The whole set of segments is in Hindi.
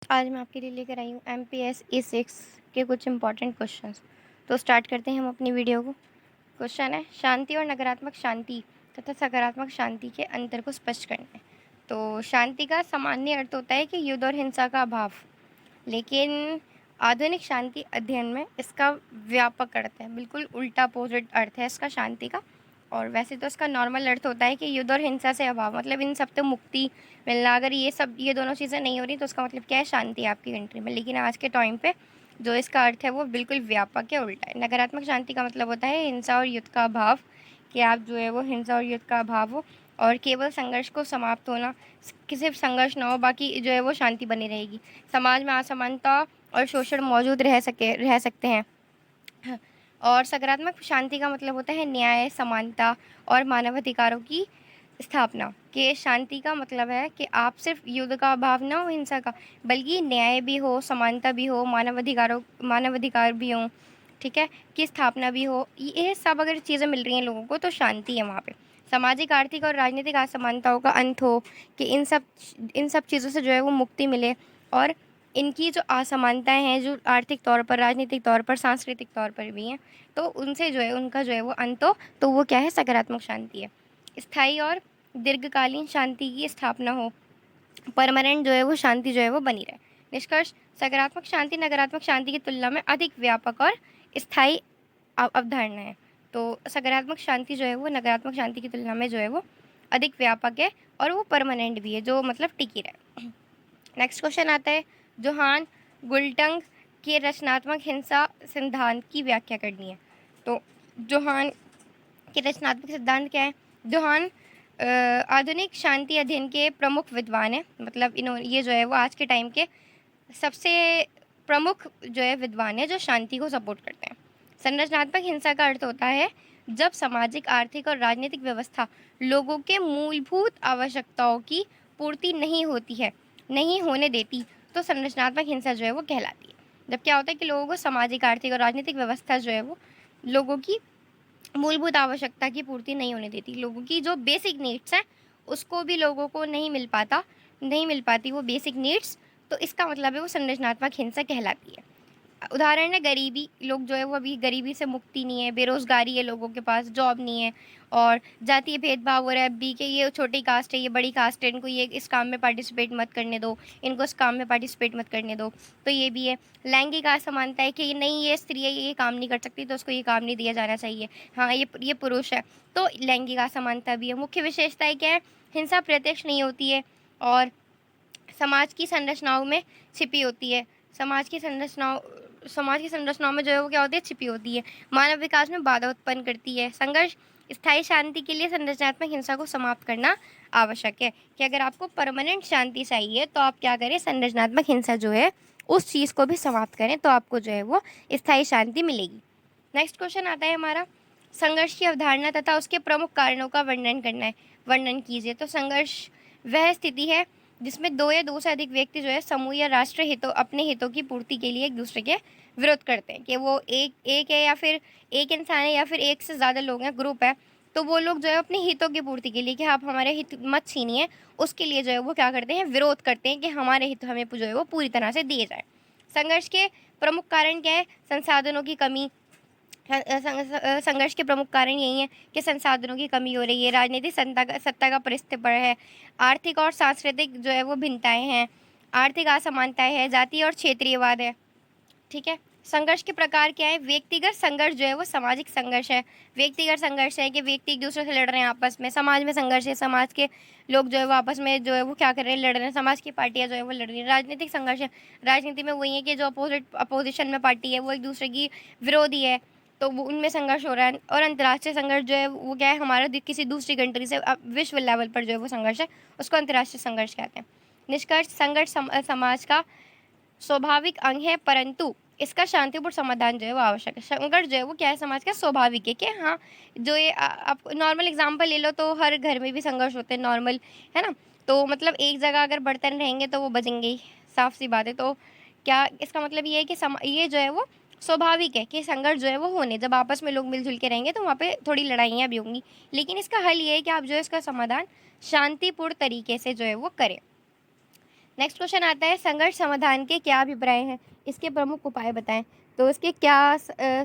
आज मैं आपके लिए लेकर आई हूँ MPS E6 के कुछ इम्पॉर्टेंट क्वेश्चंस। तो स्टार्ट करते हैं हम अपनी वीडियो को। क्वेश्चन है, शांति और नकारात्मक शांति तथा सकारात्मक शांति के अंतर को स्पष्ट करना है। तो शांति का सामान्य अर्थ होता है कि युद्ध और हिंसा का अभाव, लेकिन आधुनिक शांति अध्ययन में इसका व्यापक अर्थ है, बिल्कुल उल्टा अपोजिट अर्थ है इसका शांति का। और वैसे तो इसका नॉर्मल अर्थ होता है कि युद्ध और हिंसा से अभाव, मतलब इन सब से मुक्ति मिलना। अगर ये दोनों चीज़ें नहीं हो रही तो उसका मतलब क्या है, शांति है आपकी कंट्री में। लेकिन आज के टाइम पे जो इसका अर्थ है वो बिल्कुल व्यापक है, उल्टा है। नकारात्मक शांति का मतलब होता है हिंसा और युद्ध का अभाव, कि आप जो है वो हिंसा और युद्ध का अभाव हो और केवल संघर्ष को समाप्त होना, किसी संघर्ष ना हो, बाकी जो है वो शांति बनी रहेगी। समाज में असमानता और शोषण मौजूद रह सकते हैं। और सकारात्मक शांति का मतलब होता है न्याय, समानता और मानवाधिकारों की स्थापना। कि शांति का मतलब है कि आप सिर्फ युद्ध का अभाव ना हो, हिंसा का, बल्कि न्याय भी हो, समानता भी हो, मानवाधिकार भी हो, ठीक है, की स्थापना भी हो। ये सब अगर चीज़ें मिल रही हैं लोगों को तो शांति है वहाँ पे। सामाजिक, आर्थिक और राजनीतिक असमानताओं का अंत हो, कि इन सब चीज़ों से जो है वो मुक्ति मिले, और इनकी जो असमानताएं हैं, जो आर्थिक तौर पर, राजनीतिक तौर पर, सांस्कृतिक तौर पर भी हैं, तो उनसे जो है उनका जो है वो अंत हो, तो वो क्या है, सकारात्मक शांति है। स्थायी और दीर्घकालीन शांति की स्थापना हो, परमानेंट जो है वो शांति जो है वो बनी रहे। निष्कर्ष, सकारात्मक शांति नकारात्मक शांति की तुलना में अधिक व्यापक और स्थायी अवधारणा है। तो सकारात्मक शांति जो है वो नकारात्मक शांति की तुलना में जो है वो अधिक व्यापक है, और वो परमानेंट भी है, जो मतलब टिकी रहे। नेक्स्ट क्वेश्चन आता है, जोहान गुल्टंग के रचनात्मक हिंसा सिद्धांत की व्याख्या करनी है। तो जोहान के रचनात्मक सिद्धांत क्या है? जोहान आधुनिक शांति अध्ययन के प्रमुख विद्वान हैं, मतलब इन्होंने ये जो है वो आज के टाइम के सबसे प्रमुख जो है विद्वान है जो शांति को सपोर्ट करते हैं। संरचनात्मक हिंसा का अर्थ होता है जब सामाजिक, आर्थिक और राजनीतिक व्यवस्था लोगों के मूलभूत आवश्यकताओं की पूर्ति नहीं होने देती, तो संरचनात्मक हिंसा जो है वो कहलाती है। जब क्या होता है कि लोगों को सामाजिक, आर्थिक और राजनीतिक व्यवस्था जो है वो लोगों की मूलभूत आवश्यकता की पूर्ति नहीं होने देती, लोगों की जो बेसिक नीड्स हैं उसको भी लोगों को नहीं मिल पाती वो बेसिक नीड्स, तो इसका मतलब है वो संरचनात्मक हिंसा कहलाती है। उदाहरण है गरीबी, लोग जो है वो अभी गरीबी से मुक्ति नहीं है, बेरोजगारी है, लोगों के पास जॉब नहीं है, और जातीय भेदभाव हो रहा है अभी कि ये छोटी कास्ट है, ये बड़ी कास्ट है, इनको ये इस काम में पार्टिसिपेट मत करने दो, इनको इस काम में पार्टिसिपेट मत करने दो, तो ये भी है। लैंगिक असमानता है कि ये नहीं, ये स्त्री है, ये काम नहीं कर सकती तो उसको ये काम नहीं दिया जाना चाहिए, हाँ ये पुरुष है, तो लैंगिक असमानता भी है। मुख्य विशेषताएं क्या है? हिंसा प्रत्यक्ष नहीं होती है और समाज की संरचनाओं में छिपी होती है। समाज की संरचनाओं में जो है वो क्या होती है, छिपी होती है। मानव विकास में बाधा उत्पन्न करती है। संघर्ष, स्थायी शांति के लिए संरचनात्मक हिंसा को समाप्त करना आवश्यक है। कि अगर आपको परमानेंट शांति चाहिए तो आप क्या करें, संरचनात्मक हिंसा जो है उस चीज़ को भी समाप्त करें, तो आपको जो है वो स्थायी शांति मिलेगी। नेक्स्ट क्वेश्चन आता है हमारा, संघर्ष की अवधारणा तथा उसके प्रमुख कारणों का वर्णन करना है। वर्णन कीजिए। तो संघर्ष वह स्थिति है जिसमें दो या दो से अधिक व्यक्ति जो है समूह या राष्ट्र अपने हितों की पूर्ति के लिए एक दूसरे के विरोध करते हैं। कि वो एक है, या फिर एक इंसान है, या फिर एक से ज़्यादा लोग हैं, ग्रुप है, तो वो लोग जो है अपने हितों की पूर्ति के लिए, कि आप हमारे हित मत छीनिए, उसके लिए जो है वो क्या करते हैं, विरोध करते हैं कि हमारे हित हमें जो है वो पूरी तरह से दिए जाए। संघर्ष के प्रमुख कारण क्या है? संसाधनों की कमी। संघर्ष के प्रमुख कारण यही है कि संसाधनों की कमी हो रही है, राजनीतिक सत्ता का परिस्थिति है, आर्थिक और सांस्कृतिक जो है वो भिन्नताएं हैं, आर्थिक असमानताएं हैं, जातीय और क्षेत्रीयवाद है। ठीक है। संघर्ष के प्रकार क्या है? व्यक्तिगत संघर्ष जो है वो सामाजिक संघर्ष है। व्यक्तिगत संघर्ष है कि व्यक्ति एक दूसरे से लड़ रहे हैं आपस में। समाज में संघर्ष है, समाज के लोग जो है वो आपस में जो है वो क्या कर रहे हैं, लड़ रहे हैं, समाज की पार्टियां जो है वो लड़ रही हैं। राजनीतिक संघर्ष है, राजनीति में वही है कि जो अपोजिशन में पार्टी है वो एक दूसरे की विरोधी है, तो वो उनमें संघर्ष हो रहा है। और अंतर्राष्ट्रीय संघर्ष जो है वो क्या है, हमारा किसी दूसरी कंट्री से विश्व लेवल पर जो है वो संघर्ष है, उसको अंतर्राष्ट्रीय संघर्ष कहते हैं। निष्कर्ष, संघर्ष समाज का स्वाभाविक अंग है, परंतु इसका शांतिपूर्ण समाधान जो है वो आवश्यक है। संघर्ष जो है वो क्या है, समाज का स्वाभाविक है। कि हाँ, जो ये आप नॉर्मल एग्जांपल ले लो तो हर घर में भी संघर्ष होते हैं, नॉर्मल है ना। तो मतलब एक जगह अगर बर्तन रहेंगे तो वो बजेंगे ही, साफ सी बात है। तो क्या इसका मतलब ये है कि ये जो है वो स्वाभाविक है कि संघर्ष जो है वो होने, जब आपस में लोग मिलजुल के रहेंगे तो वहाँ पे थोड़ी लड़ाइयाँ भी होंगी, लेकिन इसका हल ये है कि आप जो है इसका समाधान शांतिपूर्ण तरीके से जो है वो करें। नेक्स्ट क्वेश्चन आता है, संघर्ष समाधान के क्या अभिप्राय हैं, इसके प्रमुख उपाय बताएं। तो इसके क्या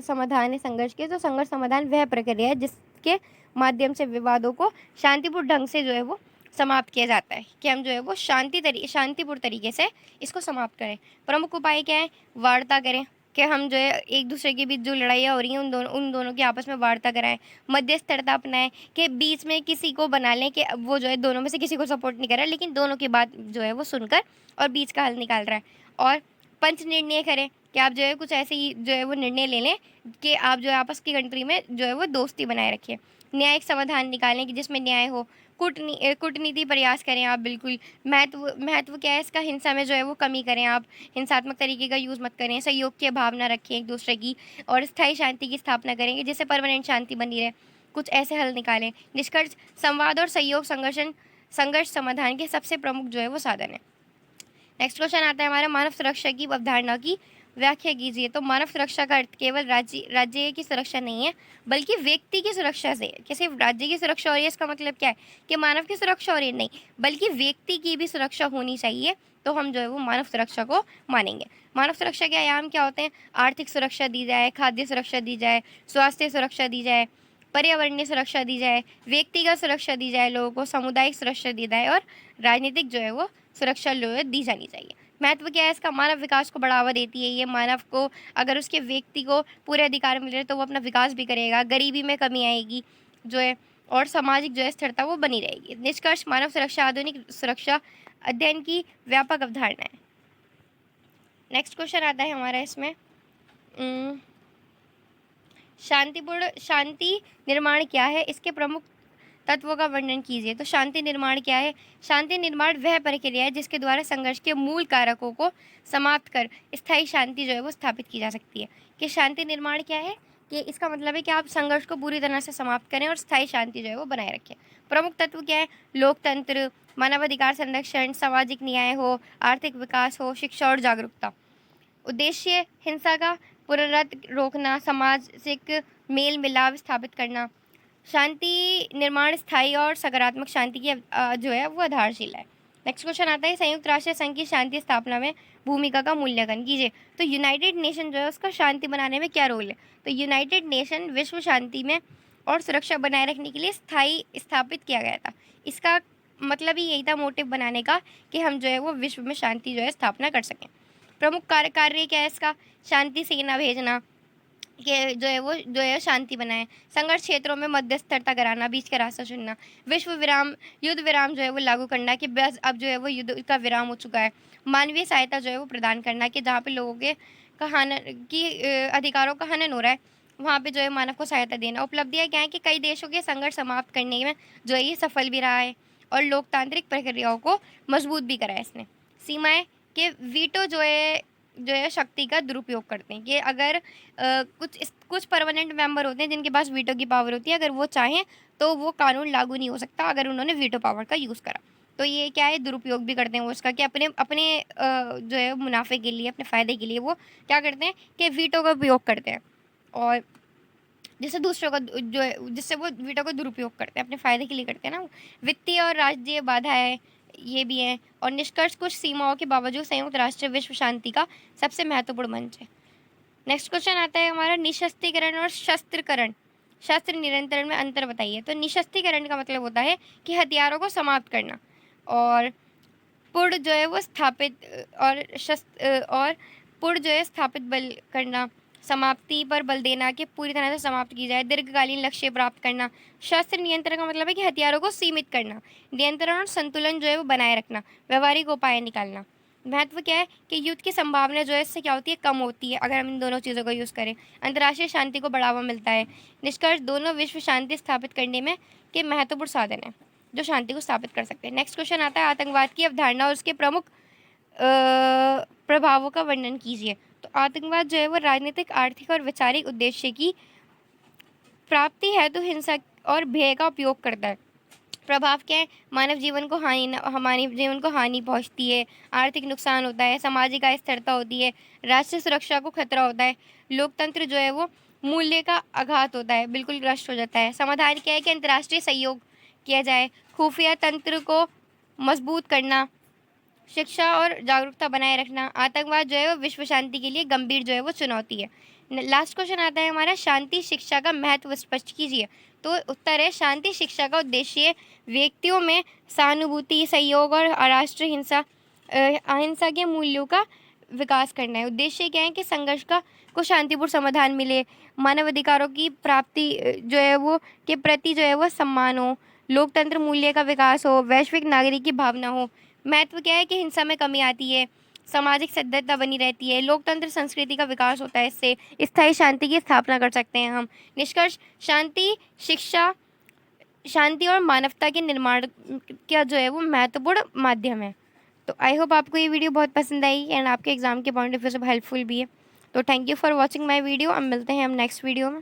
समाधान है संघर्ष के? तो संघर्ष समाधान वह प्रक्रिया है जिसके माध्यम से विवादों को शांतिपूर्ण ढंग से जो है वो समाप्त किया जाता है, कि हम जो है वो शांतिपूर्ण तरीके से इसको समाप्त करें। प्रमुख उपाय क्या है? वार्ता करें, कि हम जो है एक दूसरे के बीच जो लड़ाइयाँ हो रही हैं उन दोनों की आपस में वार्ता कराएं। मध्यस्थता अपनाएं, कि बीच में किसी को बना लें कि वो जो है दोनों में से किसी को सपोर्ट नहीं कर रहा, लेकिन दोनों की बात जो है वो सुनकर और बीच का हल निकाल रहा है। और पंच निर्णय करें, कि आप जो है कुछ ऐसे ही जो है वो निर्णय ले लें कि आप जो है आपस की कंट्री में जो है वो दोस्ती बनाए रखें। न्यायिक समाधान निकालें कि जिसमें न्याय हो। कूटनीति प्रयास करें आप बिल्कुल। महत्व क्या है इसका? हिंसा में जो है वो कमी करें आप, हिंसात्मक तरीके का यूज़ मत करें। सहयोग की भावना रखें एक दूसरे की, और स्थायी शांति की स्थापना करेंगे जिससे परमानेंट शांति बनी रहे। कुछ ऐसे हल निकालें। निष्कर्ष, संवाद और सहयोग संघर्ष समाधान के सबसे प्रमुख जो है वो साधन है। नेक्स्ट क्वेश्चन आता है हमारा, मानव सुरक्षा की अवधारणा की व्याख्या कीजिए। तो मानव सुरक्षा का अर्थ केवल राज्य की सुरक्षा नहीं है, बल्कि व्यक्ति की सुरक्षा से है। कि सिर्फ राज्य की सुरक्षा हो रही है इसका मतलब क्या है? कि मानव की सुरक्षा हो रही है? नहीं, बल्कि व्यक्ति की भी सुरक्षा होनी चाहिए, तो हम जो है वो मानव सुरक्षा को मानेंगे। मानव सुरक्षा के आयाम क्या होते हैं? आर्थिक सुरक्षा दी जाए, खाद्य सुरक्षा दी जाए, स्वास्थ्य सुरक्षा दी जाए, पर्यावरणीय सुरक्षा दी जाए, व्यक्तिगत सुरक्षा दी जाए लोगों को, सामुदायिक सुरक्षा दी जाए, और राजनीतिक जो है वो सुरक्षा दी जानी चाहिए। महत्व क्या है इसका? मानव विकास को बढ़ावा देती है ये। मानव को अगर उसके व्यक्ति को पूरे अधिकार मिल रहे तो वो अपना विकास भी करेगा, गरीबी में कमी आएगी जो है, और सामाजिक जो है स्थिरता वो बनी रहेगी। निष्कर्ष, मानव सुरक्षा आधुनिक सुरक्षा अध्ययन की व्यापक अवधारणा है। नेक्स्ट क्वेश्चन आता है हमारा इसमें, शांति निर्माण क्या है, इसके प्रमुख तत्वों का वर्णन कीजिए। तो शांति निर्माण क्या है? शांति निर्माण वह प्रक्रिया है जिसके द्वारा संघर्ष के मूल कारकों को समाप्त कर स्थायी शांति जो है वो स्थापित की जा सकती है। कि शांति निर्माण क्या है? कि इसका मतलब है कि आप संघर्ष को पूरी तरह से समाप्त करें और स्थायी शांति जो है वो बनाए रखें। प्रमुख तत्व क्या है? लोकतंत्र, मानवाधिकार संरक्षण, सामाजिक न्याय हो, आर्थिक विकास हो, शिक्षा और जागरूकता। उद्देश्य, हिंसा का पुनरुत्थान रोकना, सामाजिक मेल मिलाप स्थापित करना। शांति निर्माण स्थायी और सकारात्मक शांति की जो है वो आधारशिला है। नेक्स्ट क्वेश्चन आता है, संयुक्त राष्ट्र संघ की शांति स्थापना में भूमिका का मूल्यांकन कीजिए। तो यूनाइटेड नेशन जो है उसका शांति बनाने में क्या रोल है? तो यूनाइटेड नेशन विश्व शांति में और सुरक्षा बनाए रखने के लिए स्थापित किया गया था। इसका मतलब ही यही था मोटिव बनाने का, कि हम जो है वो विश्व में शांति जो है स्थापना कर सकें। प्रमुख कार्य क्या है इसका? शांति सेना भेजना, कि जो है वो जो है शांति बनाए। संघर्ष क्षेत्रों में मध्यस्थता कराना, बीच का रास्ता चुनना। युद्ध विराम जो है वो लागू करना, कि बस अब जो है वो युद्ध का विराम हो चुका है। मानवीय सहायता जो है वो प्रदान करना, कि जहाँ पे लोगों के अधिकारों का हनन हो रहा है वहाँ पे जो है मानव को सहायता देना। उपलब्धियाँ क्या है? कि कई देशों के संघर्ष समाप्त करने में जो है ये सफल भी रहा है, और लोकतांत्रिक प्रक्रियाओं को मजबूत भी करा है इसने। सीमाएँ, कि वीटो जो है शक्ति का दुरुपयोग करते हैं, कि अगर कुछ परमानेंट मेंबर होते हैं जिनके पास वीटो की पावर होती है, अगर वो चाहें तो वो कानून लागू नहीं हो सकता अगर उन्होंने वीटो पावर का यूज़ करा। तो ये क्या है? दुरुपयोग भी करते हैं वो इसका, कि अपने अपने जो है मुनाफे के लिए, अपने फ़ायदे के लिए वो क्या करते हैं कि वीटो का उपयोग करते हैं, और जिससे दूसरों का जो है जिससे वो वीटो का दुरुपयोग करते हैं, अपने फ़ायदे के लिए करते हैं ना। वित्तीय और राजकीय बाधाएँ ये भी हैं, और निष्कर्ष, कुछ सीमाओं के बावजूद संयुक्त राष्ट्र विश्व शांति का सबसे महत्वपूर्ण मंच है। नेक्स्ट क्वेश्चन आता है हमारा, निशस्त्रीकरण और शस्त्रकरण, शस्त्र नियंत्रण में अंतर बताइए। तो निशस्त्रीकरण का मतलब होता है कि हथियारों को समाप्त करना, और पुर्ण जो है वो स्थापित और पुर्ण जो है स्थापित बल करना, समाप्ति पर बल देना, कि पूरी तरह से समाप्त की जाए। दीर्घकालीन लक्ष्य प्राप्त करना। शस्त्र नियंत्रण का मतलब है कि हथियारों को सीमित करना। नियंत्रण और संतुलन जो है वो बनाए रखना। व्यवहारिक उपाय निकालना। महत्व क्या है? कि युद्ध की संभावना जो है इससे क्या होती है? कम होती है, अगर हम इन दोनों चीज़ों का यूज़ करें। अंतर्राष्ट्रीय शांति को बढ़ावा मिलता है। निष्कर्ष, दोनों विश्व शांति स्थापित करने में के महत्वपूर्ण साधन है जो शांति को स्थापित कर सकते हैं। नेक्स्ट क्वेश्चन आता है, आतंकवाद की अवधारणा और उसके प्रमुख प्रभावों का वर्णन कीजिए। तो आतंकवाद जो है वो राजनीतिक, आर्थिक और वैचारिक उद्देश्य की प्राप्ति हेतु हिंसा और भय का उपयोग करता है। प्रभाव क्या है? हमारे जीवन को हानि पहुंचती है, आर्थिक नुकसान होता है, सामाजिक अस्थिरता होती है, राष्ट्रीय सुरक्षा को खतरा होता है, लोकतंत्र जो है वो मूल्य का आघात होता है, बिल्कुल नष्ट हो जाता है। समाधान क्या है? कि अंतर्राष्ट्रीय सहयोग किया जाए, खुफिया तंत्र को मजबूत करना, शिक्षा और जागरूकता बनाए रखना। आतंकवाद जो है वो विश्व शांति के लिए गंभीर जो है वो चुनौती है। लास्ट क्वेश्चन आता है हमारा, शांति शिक्षा का महत्व स्पष्ट कीजिए। तो उत्तर है, शांति शिक्षा का उद्देश्य व्यक्तियों में सहानुभूति, सहयोग और राष्ट्रीय अहिंसा के मूल्यों का विकास करना है। उद्देश्य क्या है कि संघर्ष को शांतिपूर्ण समाधान मिले, मानव अधिकारों की प्राप्ति जो है वो के प्रति जो है वो सम्मान हो, लोकतंत्र मूल्य का विकास हो, वैश्विक नागरिक की भावना हो। महत्व क्या है कि हिंसा में कमी आती है, सामाजिक सद्भावना बनी रहती है, लोकतंत्र संस्कृति का विकास होता है, इससे स्थायी शांति की स्थापना कर सकते हैं हम। निष्कर्ष, शांति शिक्षा शांति और मानवता के निर्माण का जो है वो महत्वपूर्ण माध्यम है। तो आई होप आपको ये वीडियो बहुत पसंद आई एंड आपके एग्जाम के पॉइंट ऑफ व्यू से हेल्पफुल भी है। तो thank you for watching my video. अब मिलते हैं हम नेक्स्ट वीडियो में।